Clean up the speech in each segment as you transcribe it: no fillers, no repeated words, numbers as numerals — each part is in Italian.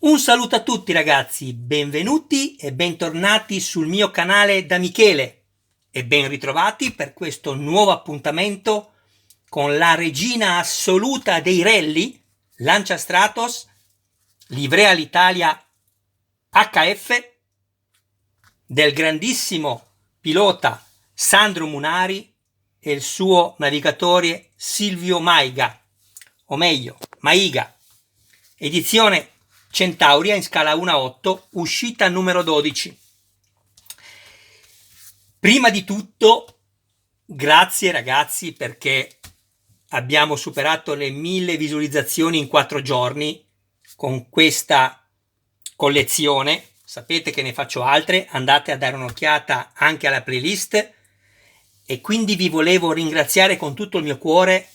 Un saluto a tutti ragazzi, benvenuti e bentornati sul mio canale da Michele e ben ritrovati per questo nuovo appuntamento con la regina assoluta dei rally, Lancia Stratos, Livrea l'Italia HF del grandissimo pilota Sandro Munari e il suo navigatore Silvio Maiga, o meglio, Maiga, edizione Centauria in scala 1-8, uscita numero 12. Prima di tutto, grazie ragazzi perché abbiamo superato le 1000 visualizzazioni in 4 giorni con questa collezione. Sapete che ne faccio altre, andate a dare un'occhiata anche alla playlist e quindi vi volevo ringraziare con tutto il mio cuore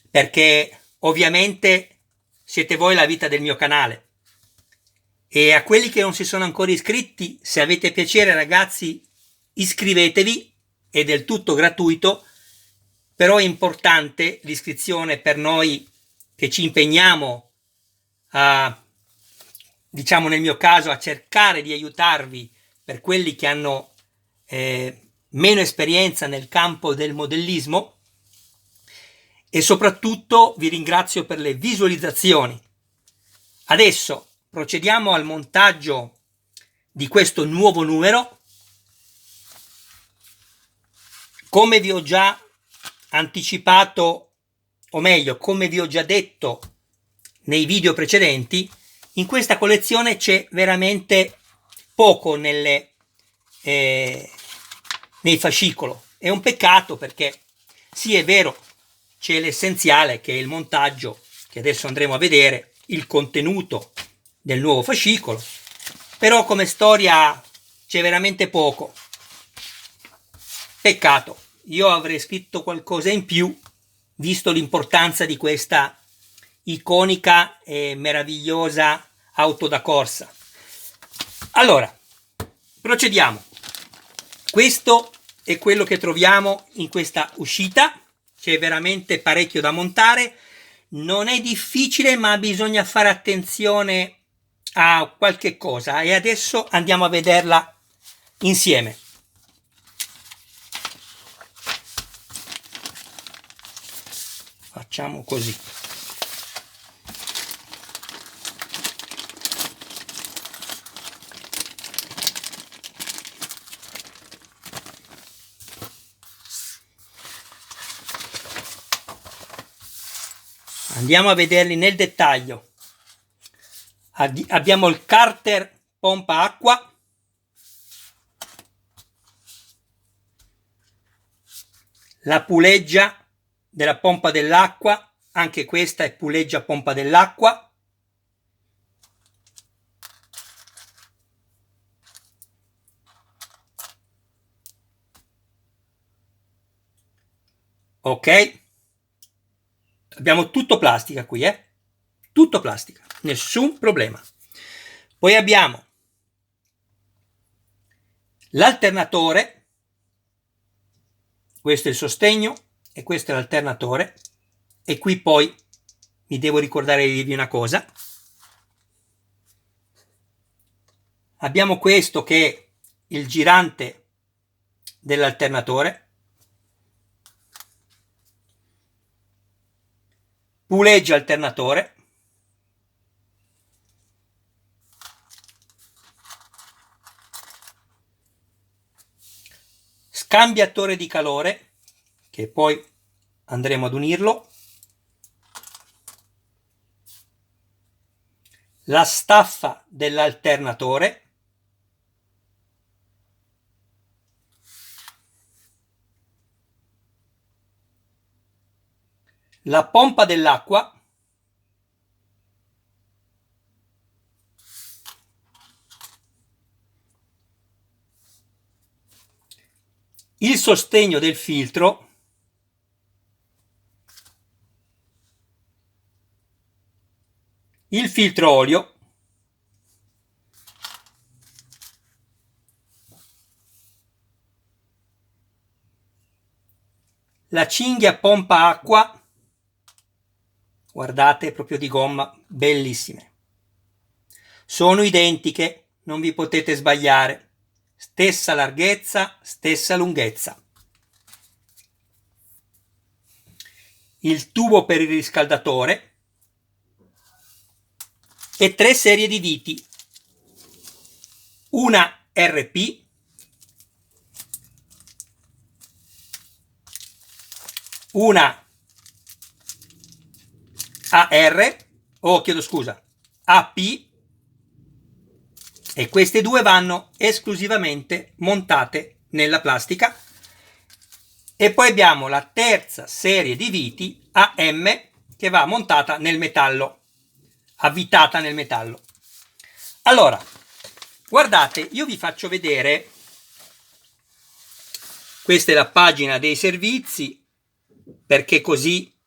perché ovviamente siete voi la vita del mio canale. E a quelli che non si sono ancora iscritti, se avete piacere ragazzi, iscrivetevi, è del tutto gratuito, però è importante l'iscrizione per noi che ci impegniamo a, diciamo nel mio caso, a cercare di aiutarvi per quelli che hanno meno esperienza nel campo del modellismo. E soprattutto vi ringrazio per le visualizzazioni. Adesso procediamo al montaggio di questo nuovo numero. Come vi ho già anticipato, o meglio, come vi ho già detto nei video precedenti, in questa collezione c'è veramente poco nei fascicolo. È un peccato perché sì, è vero, c'è l'essenziale che è il montaggio, che adesso andremo a vedere, il contenuto del nuovo fascicolo, però come storia c'è veramente poco. Peccato, io avrei scritto qualcosa in più, visto l'importanza di questa iconica e meravigliosa auto da corsa. Allora, procediamo. Questo è quello che troviamo in questa uscita. C'è veramente parecchio da montare, non è difficile ma bisogna fare attenzione a qualche cosa e adesso andiamo a vederla insieme. Facciamo così. Andiamo a vederli nel dettaglio. Abbiamo il carter pompa acqua, la puleggia della pompa dell'acqua, anche questa è puleggia pompa dell'acqua, ok? Abbiamo tutto plastica qui, tutto plastica, nessun problema. Poi abbiamo l'alternatore, questo è il sostegno e questo è l'alternatore, e qui poi mi devo ricordare di dirvi una cosa. Abbiamo questo che è il girante dell'alternatore, puleggia alternatore, scambiatore di calore, che poi andremo ad unirlo, la staffa dell'alternatore, la pompa dell'acqua, il sostegno del filtro, il filtro olio, la cinghia pompa acqua, guardate, proprio di gomma, bellissime, sono identiche, non vi potete sbagliare. Stessa larghezza, stessa lunghezza. Il tubo per il riscaldatore e 3 serie di viti, una RP, una AR, chiedo scusa, AP, e queste due vanno esclusivamente montate nella plastica. E poi abbiamo la terza serie di viti AM che va montata nel metallo, avvitata nel metallo. Allora, guardate, io vi faccio vedere, questa è la pagina dei servizi, perché così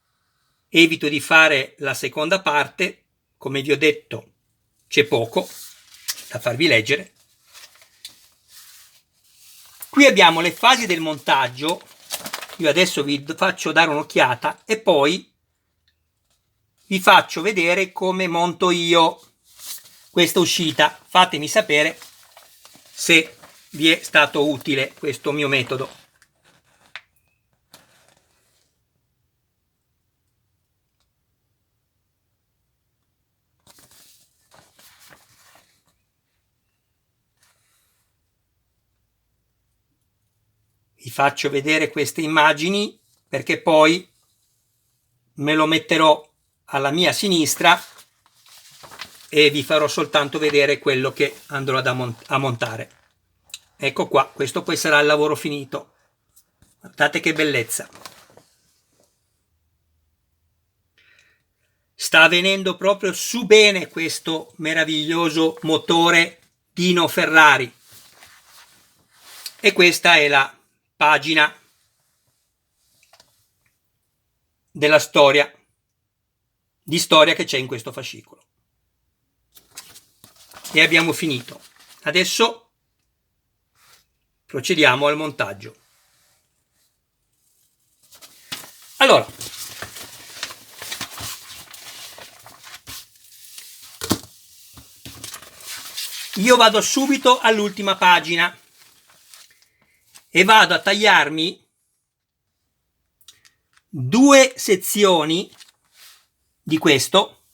evito di fare la seconda parte. Come vi ho detto, c'è poco da farvi leggere. Qui abbiamo le fasi del montaggio. Io adesso vi faccio dare un'occhiata e poi vi faccio vedere come monto io questa uscita. Fatemi sapere se vi è stato utile questo mio metodo. Vi faccio vedere queste immagini perché poi me lo metterò alla mia sinistra e vi farò soltanto vedere quello che andrò a montare. Ecco qua, questo poi sarà il lavoro finito. Guardate che bellezza. Sta venendo proprio su bene questo meraviglioso motore Dino Ferrari. E questa è la pagina della storia, di storia che c'è in questo fascicolo. E abbiamo finito. Adesso procediamo al montaggio. Allora, io vado subito all'ultima pagina e vado a tagliarmi 2 sezioni di questo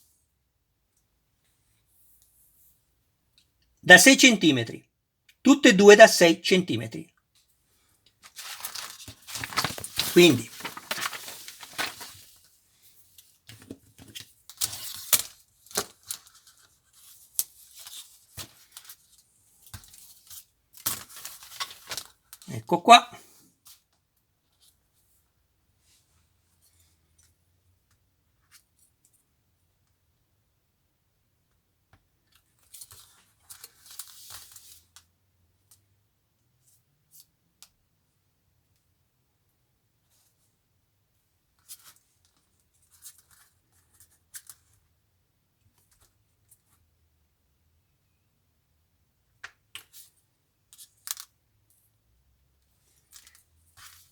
da 6 cm, tutte e due da 6 cm. Quindi ecco qua.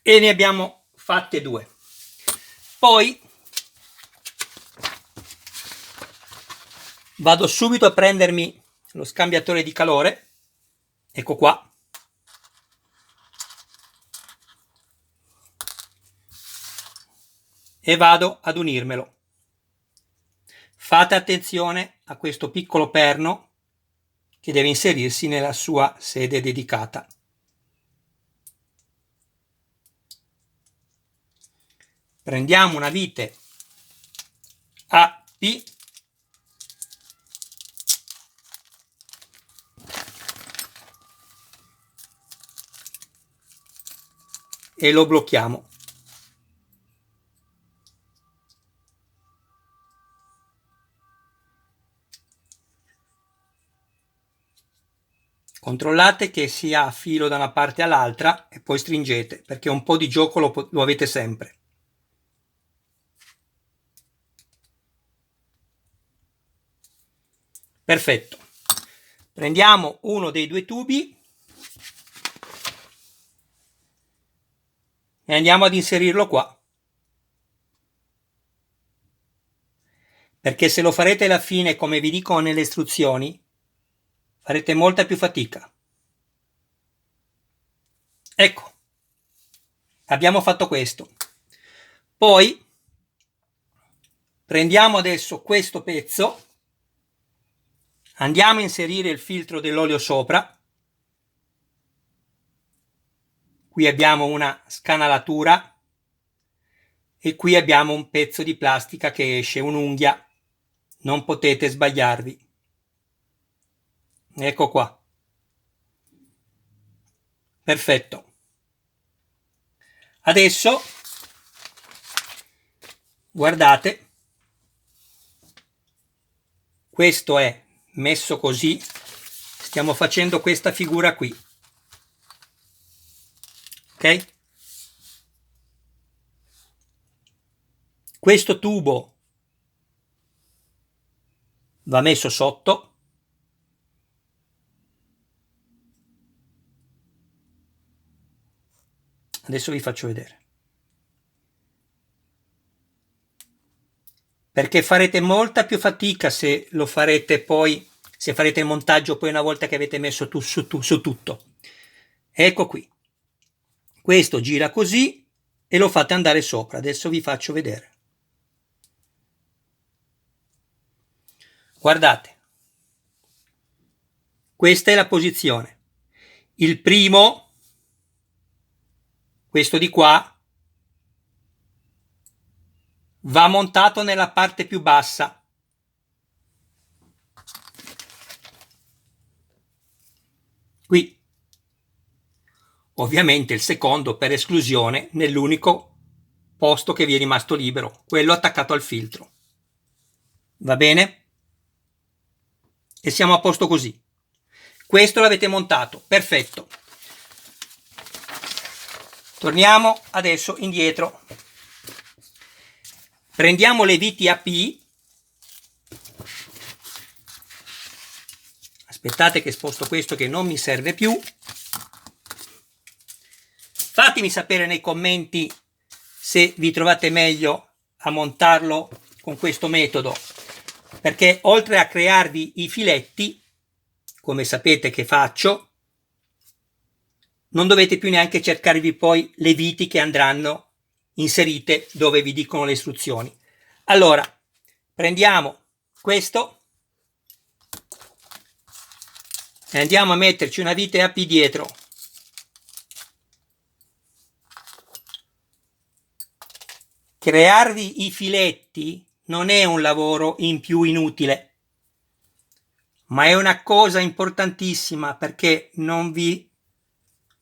E ne abbiamo fatte 2. Poi vado subito a prendermi lo scambiatore di calore, ecco qua, e vado ad unirmelo. Fate attenzione a questo piccolo perno che deve inserirsi nella sua sede dedicata. Prendiamo una vite AP e lo blocchiamo. Controllate che sia a filo da una parte all'altra e poi stringete, perché un po' di gioco lo avete sempre. Perfetto. Prendiamo uno dei 2 tubi e andiamo ad inserirlo qua. Perché se lo farete alla fine come vi dico nelle istruzioni, farete molta più fatica. Ecco, abbiamo fatto questo. Poi prendiamo adesso questo pezzo, andiamo a inserire il filtro dell'olio sopra. Qui abbiamo una scanalatura e qui abbiamo un pezzo di plastica che esce, un'unghia. Non potete sbagliarvi. Ecco qua. Perfetto. Adesso guardate, questo è messo così, stiamo facendo questa figura qui, ok? Questo tubo va messo sotto, adesso vi faccio vedere, perché farete molta più fatica se lo farete poi, se farete il montaggio poi una volta che avete messo su tutto. Ecco qui, questo gira così e lo fate andare sopra. Adesso vi faccio vedere. Guardate, questa è la posizione. Il primo, questo di qua, va montato nella parte più bassa. Qui. Ovviamente il secondo, per esclusione, nell'unico posto che vi è rimasto libero, quello attaccato al filtro. Va bene? E siamo a posto così. Questo l'avete montato, perfetto. Torniamo adesso indietro. Prendiamo le viti AP. Aspettate che sposto questo che non mi serve più. Fatemi sapere nei commenti se vi trovate meglio a montarlo con questo metodo, perché oltre a crearvi i filetti, come sapete che faccio, non dovete più neanche cercarvi poi le viti che andranno inserite dove vi dicono le istruzioni. Allora, prendiamo questo e andiamo a metterci una vite AP dietro. Crearvi i filetti non è un lavoro in più inutile, ma è una cosa importantissima, perché non vi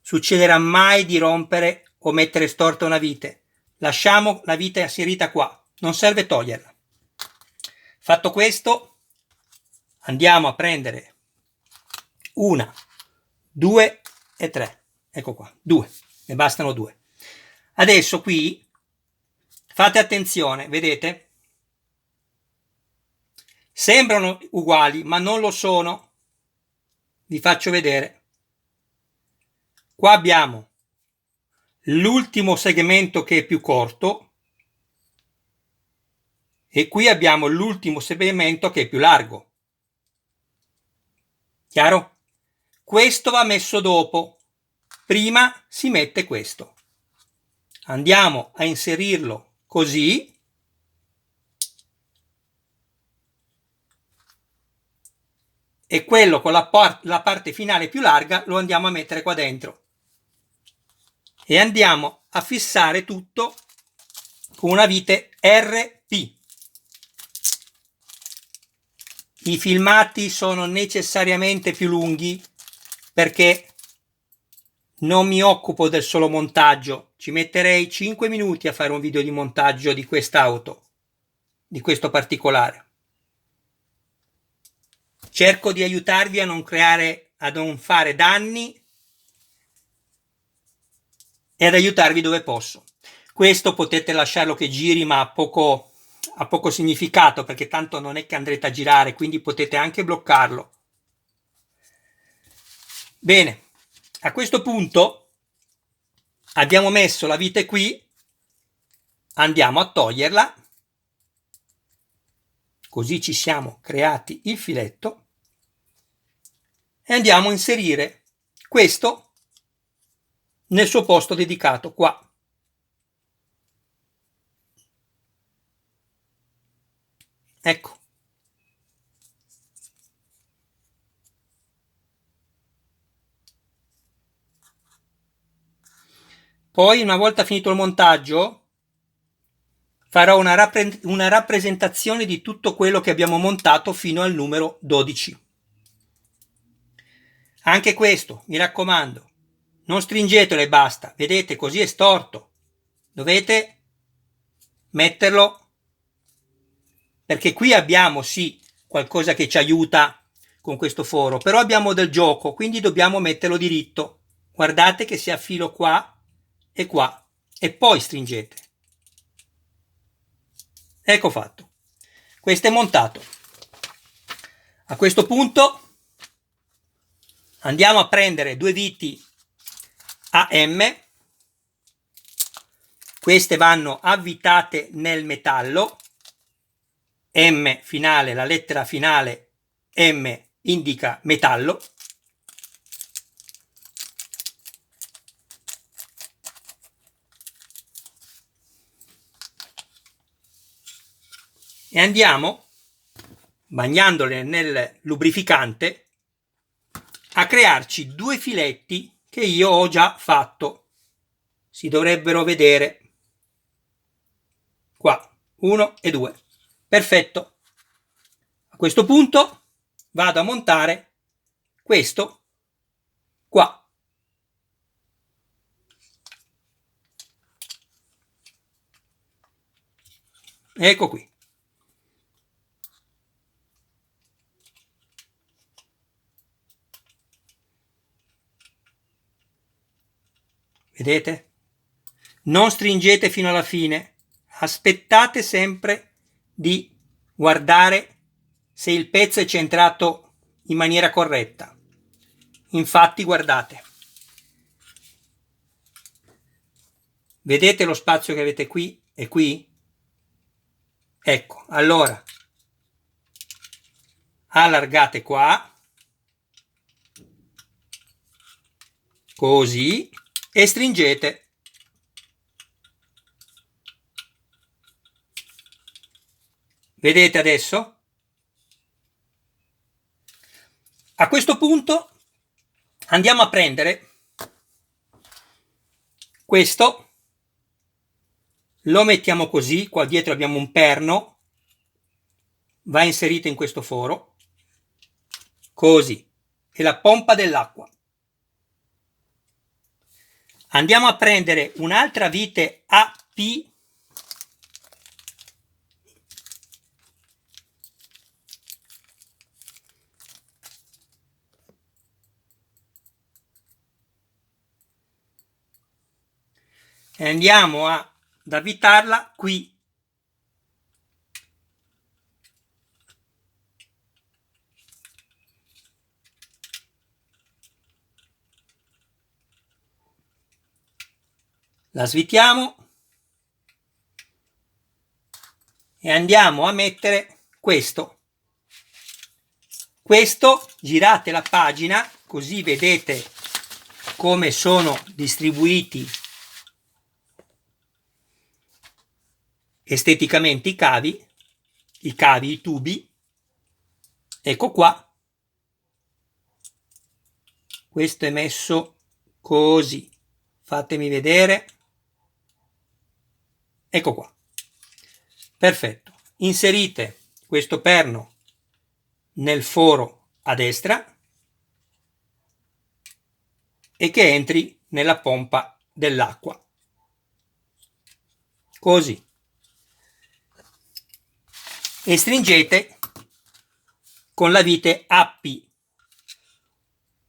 succederà mai di rompere o mettere storta una vite. Lasciamo la vite inserita qua, non serve toglierla. Fatto questo, andiamo a prendere 1, 2 e 3. Ecco qua, 2, ne bastano 2. Adesso qui fate attenzione, vedete? Sembrano uguali, ma non lo sono. Vi faccio vedere. Qua abbiamo l'ultimo segmento che è più corto e qui abbiamo l'ultimo segmento che è più largo. Chiaro? Questo va messo dopo. Prima si mette questo. Andiamo a inserirlo così. E quello con la parte finale più larga lo andiamo a mettere qua dentro. E andiamo a fissare tutto con una vite RP. I filmati sono necessariamente più lunghi perché non mi occupo del solo montaggio. Ci metterei 5 minuti a fare un video di montaggio di quest'auto, di questo particolare. Cerco di aiutarvi a non fare danni e ad aiutarvi dove posso. Questo potete lasciarlo che giri, ma ha poco significato, perché tanto non è che andrete a girare, quindi potete anche bloccarlo. Bene, a questo punto abbiamo messo la vite qui, andiamo a toglierla, così ci siamo creati il filetto. e andiamo a inserire questo nel suo posto dedicato qua. Ecco. Poi, una volta finito il montaggio, farò una rappresentazione di tutto quello che abbiamo montato fino al numero 12. Anche questo, mi raccomando, non stringetelo e basta, vedete, così è storto. Dovete metterlo, perché qui abbiamo sì qualcosa che ci aiuta con questo foro, però abbiamo del gioco, quindi dobbiamo metterlo diritto. Guardate che si affilo qua e poi stringete. Ecco fatto. Questo è montato. A questo punto andiamo a prendere due viti AM. Queste vanno avvitate nel metallo. M finale, la lettera finale M indica metallo. E andiamo, bagnandole nel lubrificante, a crearci due filetti che io ho già fatto. Si dovrebbero vedere qua, 1 e 2. Perfetto. A questo punto vado a montare questo qua. Ecco qui. Vedete? Non stringete fino alla fine, aspettate sempre di guardare se il pezzo è centrato in maniera corretta. Infatti, guardate. Vedete lo spazio che avete qui e qui? Ecco, allora allargate qua, così, e stringete. Vedete adesso? A questo punto andiamo a prendere questo, lo mettiamo così, qua dietro abbiamo un perno, va inserito in questo foro, così, e la pompa dell'acqua. Andiamo a prendere un'altra vite AP e andiamo ad avvitarla qui. La svitiamo e andiamo a mettere questo. Girate la pagina così vedete come sono distribuiti esteticamente i tubi. Ecco qua. Questo è messo così. Fatemi vedere. Ecco qua. Perfetto. Inserite questo perno nel foro a destra e che entri nella pompa dell'acqua. Così. E stringete con la vite AP.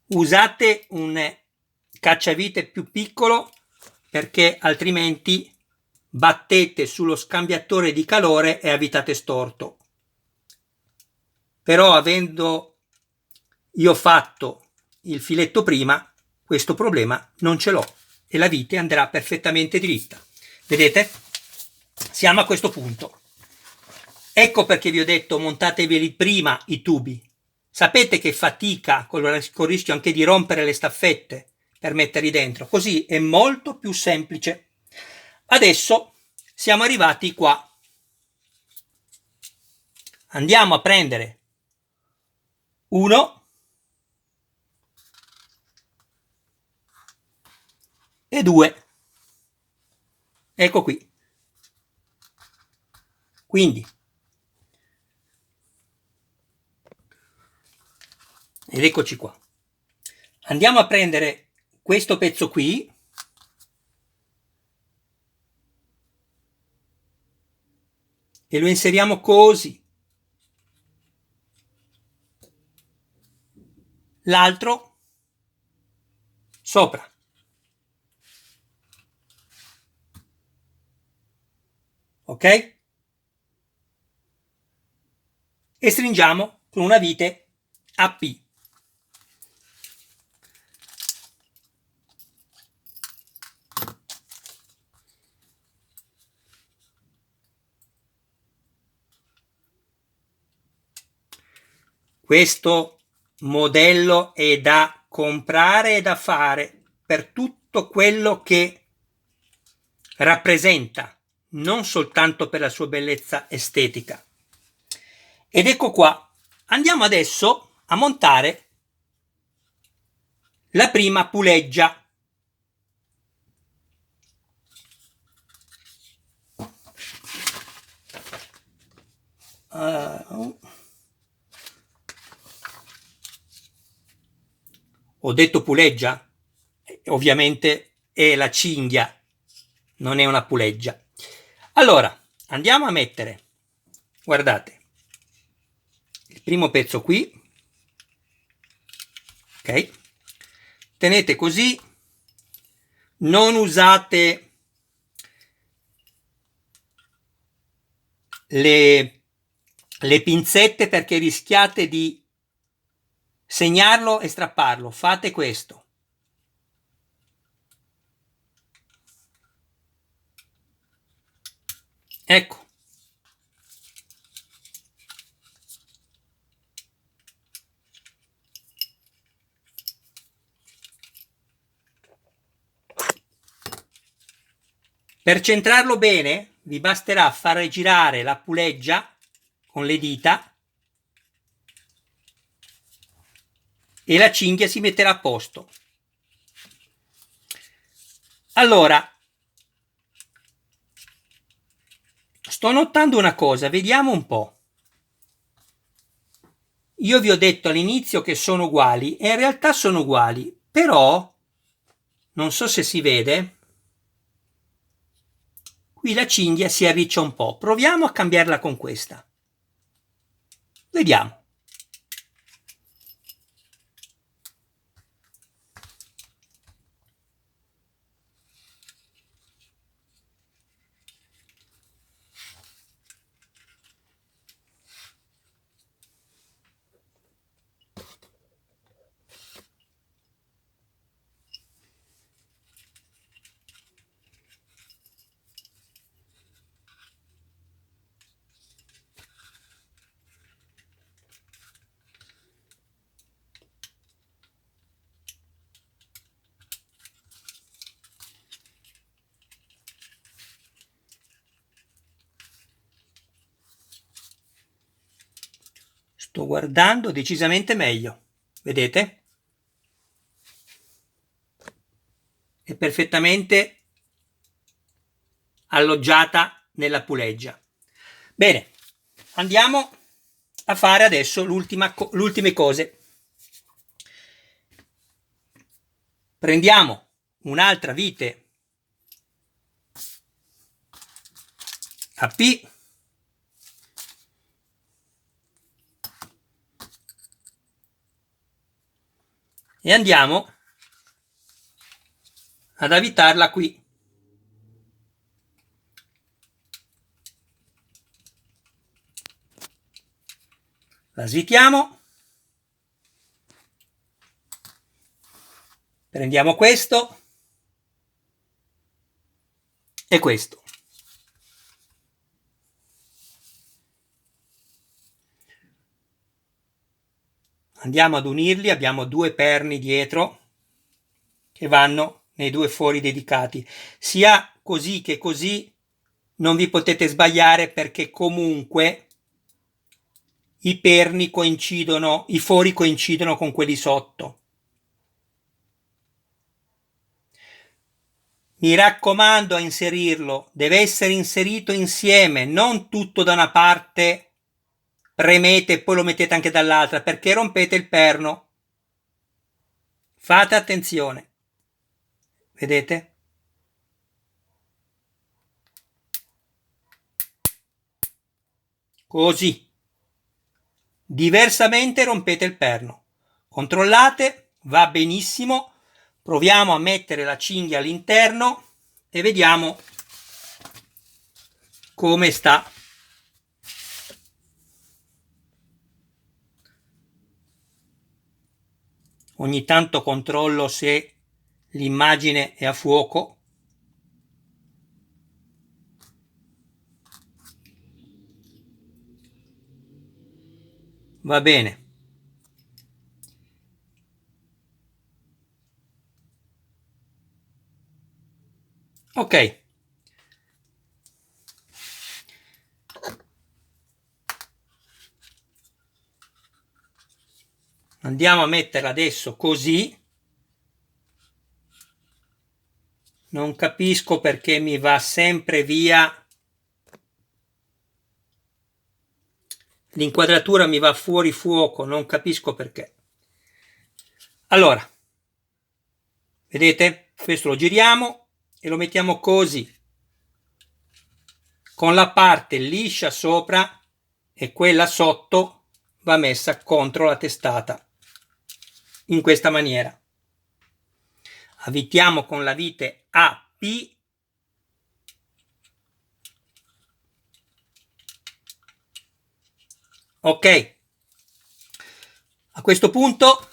Usate un cacciavite più piccolo perché altrimenti battete sullo scambiatore di calore e avvitate storto. Però avendo io fatto il filetto prima, questo problema non ce l'ho e la vite andrà perfettamente dritta. Vedete? Siamo a questo punto. Ecco perché vi ho detto montatevi prima i tubi. Sapete che fatica, con il rischio anche di rompere le staffette per metterli dentro. Così è molto più semplice. Adesso siamo arrivati qua. Andiamo a prendere uno e due. Ecco qui. Quindi, ed eccoci qua. Andiamo a prendere questo pezzo qui e lo inseriamo così. L'altro sopra. Ok? E stringiamo con una vite a P. Questo modello è da comprare e da fare per tutto quello che rappresenta, non soltanto per la sua bellezza estetica. Ed ecco qua, andiamo adesso a montare la prima puleggia. Ho detto puleggia? Ovviamente è la cinghia, non è una puleggia. Allora, andiamo a mettere, guardate, il primo pezzo qui, ok? Tenete così, non usate le pinzette perché rischiate di segnarlo e strapparlo. Fate questo. Ecco. Per centrarlo bene vi basterà fare girare la puleggia con le dita e la cinghia si metterà a posto. Allora, sto notando una cosa, vediamo un po'. Io vi ho detto all'inizio che sono uguali e in realtà sono uguali, però non so se si vede. Qui la cinghia si arriccia un po'. Proviamo a cambiarla con questa. Vediamo. Sto guardando decisamente meglio. Vedete? È perfettamente alloggiata nella puleggia. Bene, andiamo a fare adesso le ultime cose. Prendiamo un'altra vite a P e andiamo ad avvitarla qui. La svitiamo, prendiamo questo e questo. Andiamo ad unirli, abbiamo due perni dietro che vanno nei due fori dedicati. Sia così che così non vi potete sbagliare, perché comunque i perni coincidono, i fori coincidono con quelli sotto. Mi raccomando a inserirlo, deve essere inserito insieme, non tutto da una parte, premete e poi lo mettete anche dall'altra, perché rompete il perno. Fate attenzione. Vedete? Così. Diversamente rompete il perno. Controllate, va benissimo. Proviamo a mettere la cinghia all'interno e vediamo come sta. Ogni tanto controllo se l'immagine è a fuoco. Va bene. Ok. Andiamo a metterla adesso così. Non capisco perché mi va sempre via. L'inquadratura mi va fuori fuoco, non capisco perché. Allora, vedete? Questo lo giriamo e lo mettiamo così, con la parte liscia sopra e quella sotto va messa contro la testata, in questa maniera. Avvitiamo con la vite AP. Ok. A questo punto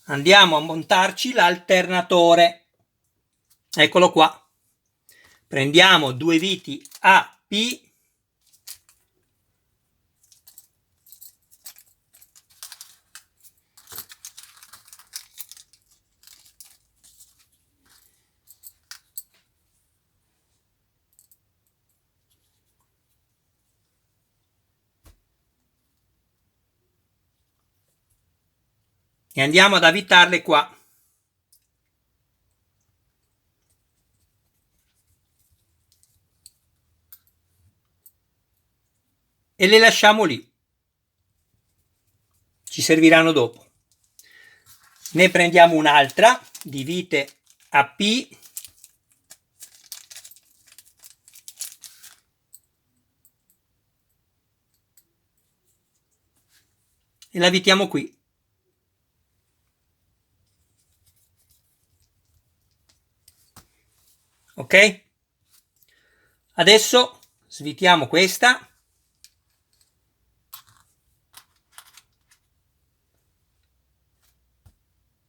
andiamo a montarci l'alternatore. Eccolo qua. Prendiamo due viti AP e andiamo ad avvitarle qua. E le lasciamo lì. Ci serviranno dopo. Ne prendiamo un'altra di vite AP e la avvitiamo qui. Ok? Adesso svitiamo questa.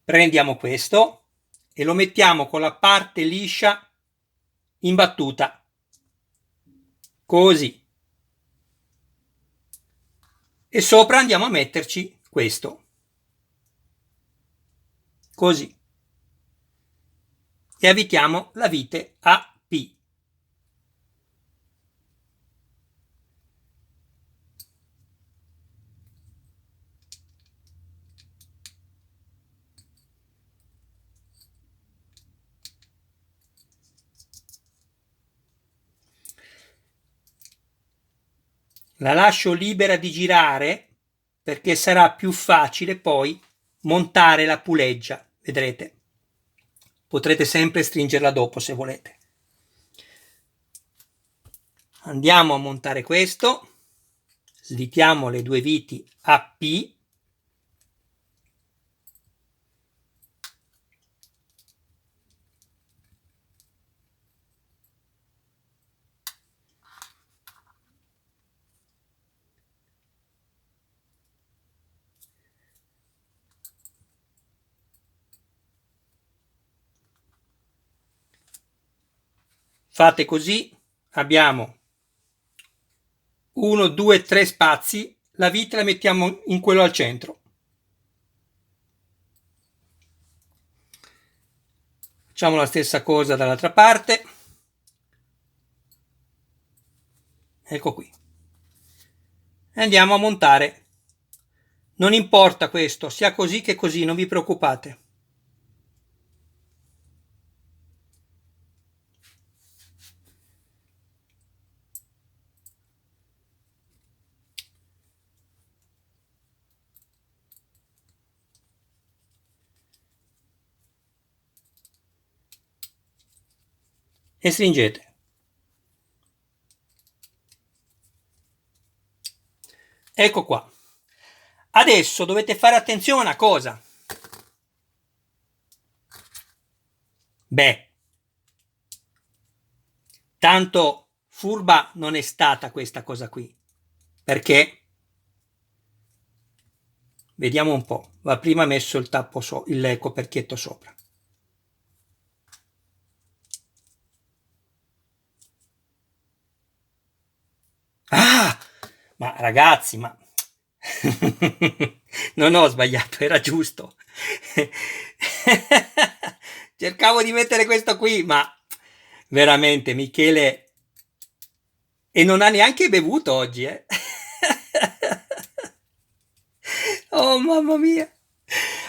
Prendiamo questo e lo mettiamo con la parte liscia imbattuta. Così. E sopra andiamo a metterci questo. Così. E avvitiamo la vite AP. La lascio libera di girare perché sarà più facile poi montare la puleggia, vedrete. Potrete sempre stringerla dopo se volete. Andiamo a montare questo, svitiamo le due viti AP fate così, abbiamo 1, 2, 3 spazi la vite la mettiamo in quello al centro. Facciamo la stessa cosa dall'altra parte. Ecco qui. E andiamo a montare. Non importa questo, sia così che così, non vi preoccupate. E stringete. Ecco qua. Adesso dovete fare attenzione a una cosa. Beh, tanto furba non è stata questa cosa qui, perché vediamo un po'. Va prima messo il tappo il coperchietto sopra. Ah, ma ragazzi, ma non ho sbagliato, era giusto. Cercavo di mettere questo qui, ma veramente Michele, e non ha neanche bevuto oggi, eh? Oh mamma mia.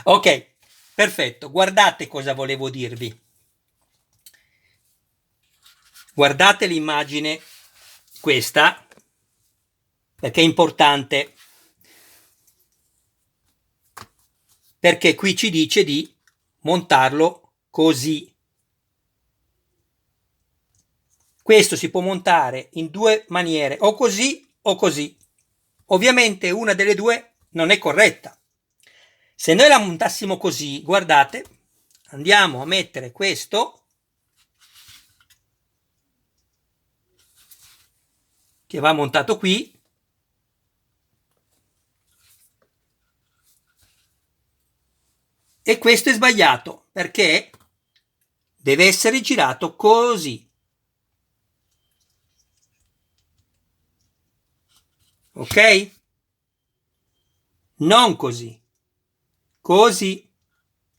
Ok, perfetto. Guardate cosa volevo dirvi. Guardate l'immagine questa, perché è importante, perché qui ci dice di montarlo così. Questo si può montare in due maniere, o così o così. Ovviamente una delle due non è corretta. Se noi la montassimo così, guardate, andiamo a mettere questo che va montato qui, e questo è sbagliato perché deve essere girato così. Ok? Non così. Così.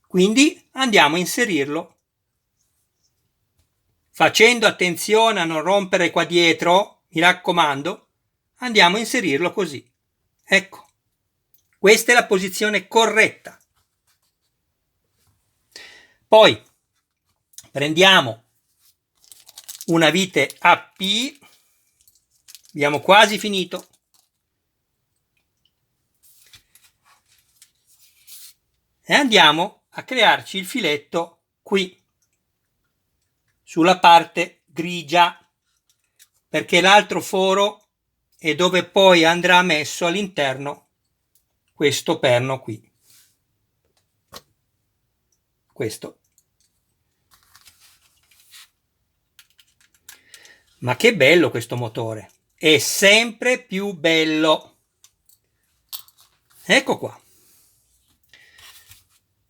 Quindi andiamo a inserirlo facendo attenzione a non rompere qua dietro, mi raccomando, andiamo a inserirlo così. Ecco, questa è la posizione corretta. Poi prendiamo una vite AP, abbiamo quasi finito. E andiamo a crearci il filetto qui, sulla parte grigia, perché l'altro foro è dove poi andrà messo all'interno questo perno qui. Questo. Ma che bello questo motore! È sempre più bello. Ecco qua.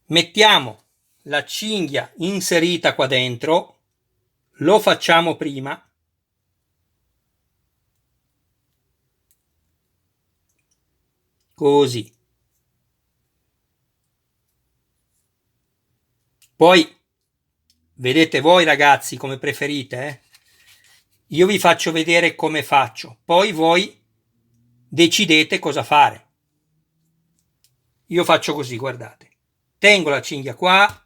Mettiamo la cinghia inserita qua dentro, lo facciamo prima. Così. Poi vedete voi ragazzi come preferite, eh? Io vi faccio vedere come faccio, poi voi decidete cosa fare. Io faccio così, guardate. Tengo la cinghia qua,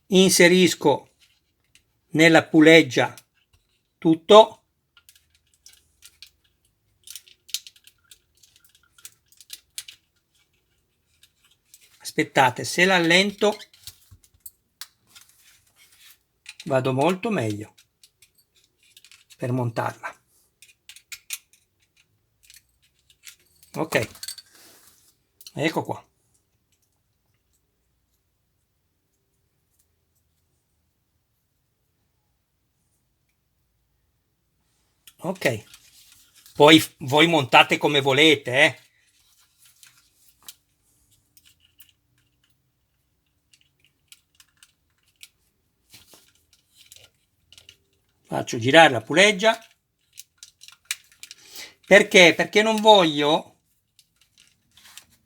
inserisco nella puleggia tutto, aspettate, se l'allento vado molto meglio per montarla. Ok, ecco qua. Ok, poi voi montate come volete, eh. Faccio girare la puleggia. Perché? Perché non voglio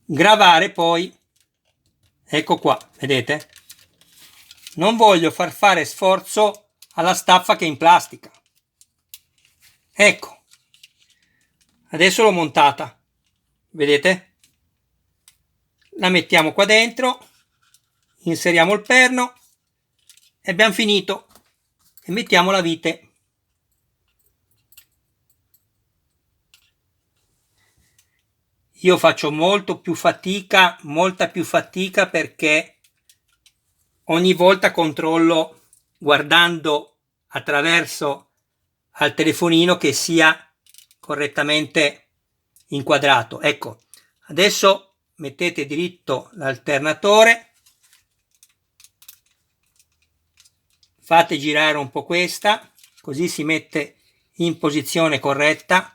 gravare poi, ecco qua, vedete? Non voglio far fare sforzo alla staffa che è in plastica. Ecco, adesso l'ho montata, vedete? La mettiamo qua dentro, inseriamo il perno e abbiamo finito. E mettiamo la vite. Io faccio molta più fatica perché ogni volta controllo guardando attraverso al telefonino che sia correttamente inquadrato. Ecco, adesso mettete dritto l'alternatore, fate girare un po' questa, così si mette in posizione corretta.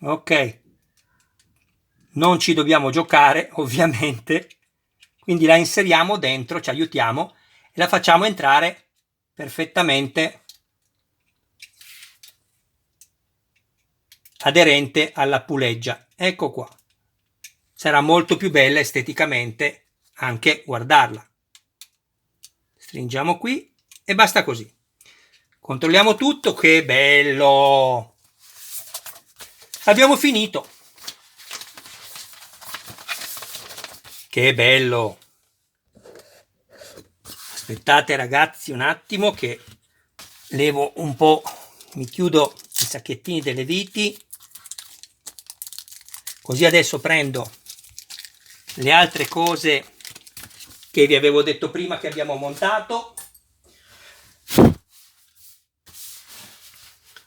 Ok, non ci dobbiamo giocare ovviamente, quindi la inseriamo dentro, ci aiutiamo e la facciamo entrare perfettamente aderente alla puleggia. Ecco qua, sarà molto più bella esteticamente anche guardarla. Stringiamo qui e basta così. Controlliamo tutto, che bello! Abbiamo finito. Che bello! Aspettate ragazzi un attimo che levo un po', mi chiudo i sacchettini delle viti, così adesso prendo le altre cose che vi avevo detto prima che abbiamo montato.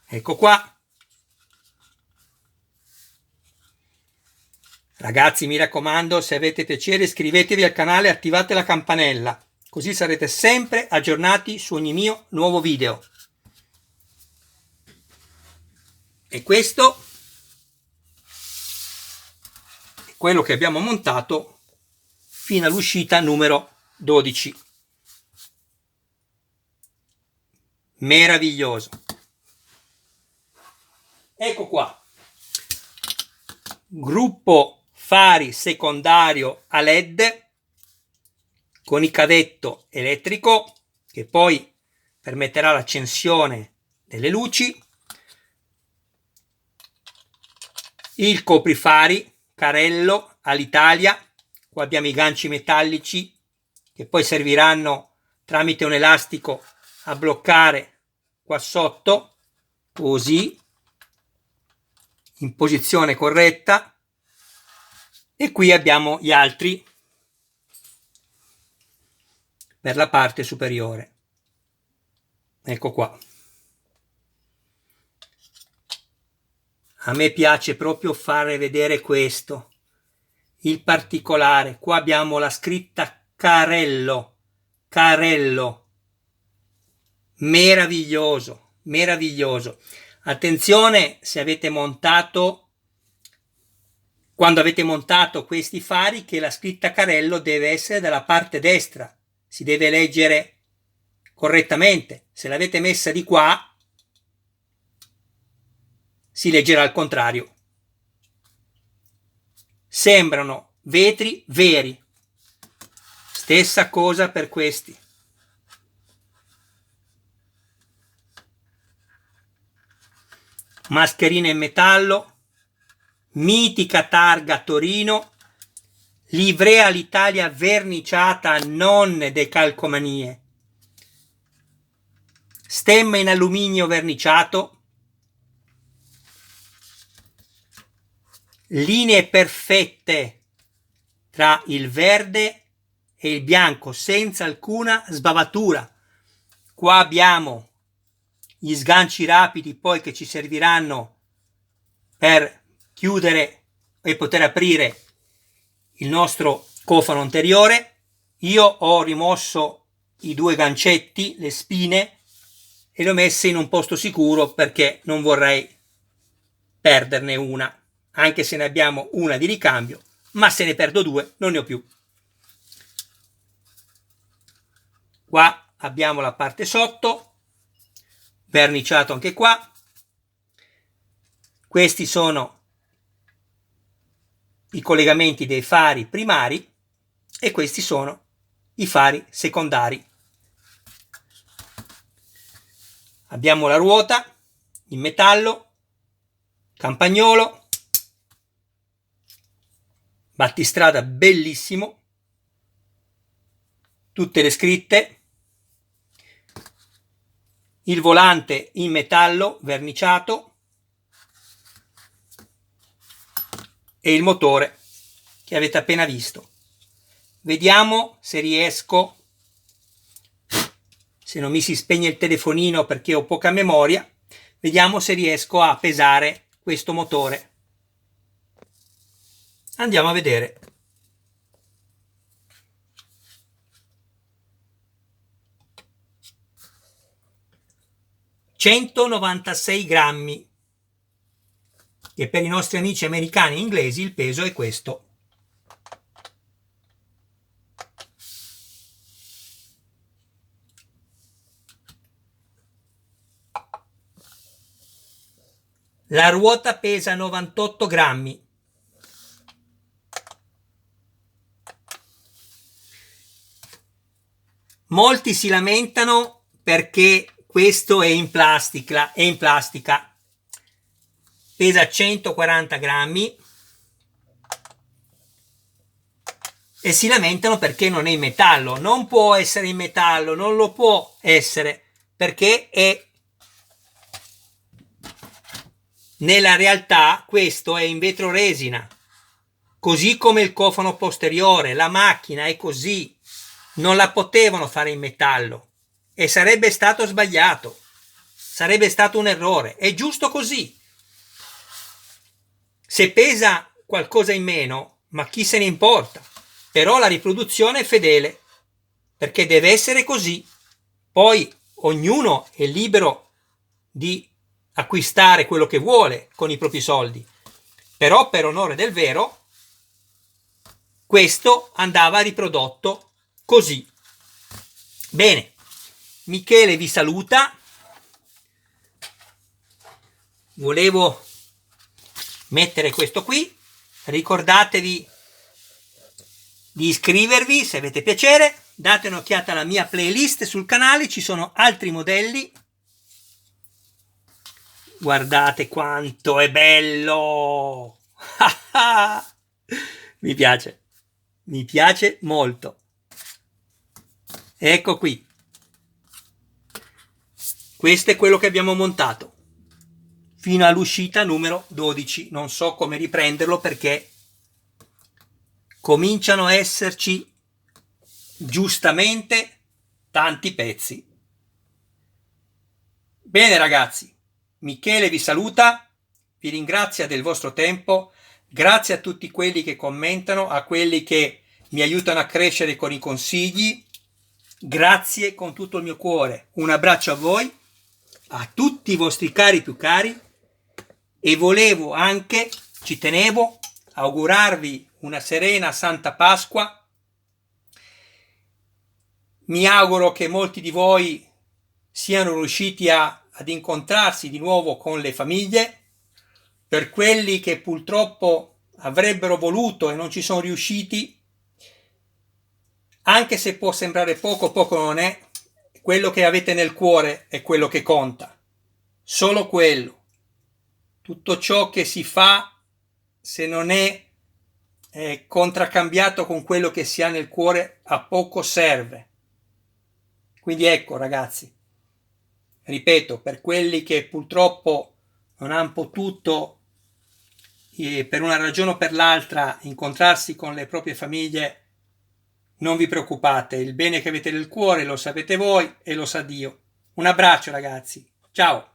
Ecco qua. Ragazzi, mi raccomando, se avete piacere iscrivetevi al canale e attivate la campanella, così sarete sempre aggiornati su ogni mio nuovo video. E questo è quello che abbiamo montato fino all'uscita numero 12. Meraviglioso. Ecco qua. Gruppo fari secondario a LED con il cavetto elettrico che poi permetterà l'accensione delle luci, il coprifari Carello all'Italia, qua abbiamo i ganci metallici che poi serviranno tramite un elastico a bloccare qua sotto, così in posizione corretta, e qui abbiamo gli altri per la parte superiore. Ecco qua. A me piace proprio fare vedere questo, il particolare. Qua abbiamo la scritta Carello, Carello, meraviglioso, meraviglioso. Attenzione se avete montato, quando avete montato questi fari, che la scritta Carello deve essere dalla parte destra, si deve leggere correttamente. Se l'avete messa di qua si leggerà al contrario. Sembrano vetri veri. Stessa cosa per questi. Mascherina in metallo, mitica targa Torino, livrea all'Italia verniciata, non decalcomanie, stemma in alluminio verniciato, linee perfette tra il verde e il bianco senza alcuna sbavatura. Qua abbiamo gli sganci rapidi poi che ci serviranno per chiudere e poter aprire il nostro cofano anteriore. Io ho rimosso i due gancetti, le spine, e le ho messe in un posto sicuro perché non vorrei perderne una, anche se ne abbiamo una di ricambio, ma se ne perdo due non ne ho più. Qua abbiamo la parte sotto, verniciato anche qua. Questi sono i collegamenti dei fari primari e questi sono i fari secondari. Abbiamo la ruota in metallo, campagnolo, battistrada bellissimo, tutte le scritte, il volante in metallo verniciato e il motore che avete appena visto. Vediamo se riesco, se non mi si spegne il telefonino perché ho poca memoria, vediamo se riesco a pesare questo motore. Andiamo a vedere. $196 e per i nostri amici americani e inglesi il peso è questo. La ruota pesa 98 grammi. Molti si lamentano perché questo è in plastica, pesa 140 grammi e si lamentano perché non è in metallo. Non può essere in metallo, non lo può essere perché è nella realtà questo è in vetroresina, così come il cofano posteriore. La macchina è così, non la potevano fare in metallo e sarebbe stato sbagliato, sarebbe stato un errore. È giusto così. Se pesa qualcosa in meno, ma chi se ne importa? Però la riproduzione è fedele, perché deve essere così. Poi ognuno è libero di acquistare quello che vuole con i propri soldi, però per onore del vero questo andava riprodotto così. Bene, Michele vi saluta. Volevo mettere questo qui. Ricordatevi di iscrivervi se avete piacere, date un'occhiata alla mia playlist sul canale, ci sono altri modelli. Guardate quanto è bello! Mi piace molto. Ecco qui. Questo è quello che abbiamo montato fino all'uscita numero 12. Non so come riprenderlo perché cominciano a esserci giustamente tanti pezzi. Bene ragazzi, Michele vi saluta, vi ringrazia del vostro tempo, grazie a tutti quelli che commentano, a quelli che mi aiutano a crescere con i consigli, grazie con tutto il mio cuore, un abbraccio a voi, a tutti i vostri cari più cari e volevo anche, ci tenevo, augurarvi una serena Santa Pasqua. Mi auguro che molti di voi siano riusciti ad incontrarsi di nuovo con le famiglie. Per quelli che purtroppo avrebbero voluto e non ci sono riusciti, anche se può sembrare poco, poco non è, quello che avete nel cuore è quello che conta. Solo quello. Tutto ciò che si fa, se non è contraccambiato con quello che si ha nel cuore, a poco serve. Quindi ecco ragazzi, ripeto, per quelli che purtroppo non hanno potuto per una ragione o per l'altra incontrarsi con le proprie famiglie, non vi preoccupate, il bene che avete nel cuore lo sapete voi e lo sa Dio. Un abbraccio ragazzi, ciao!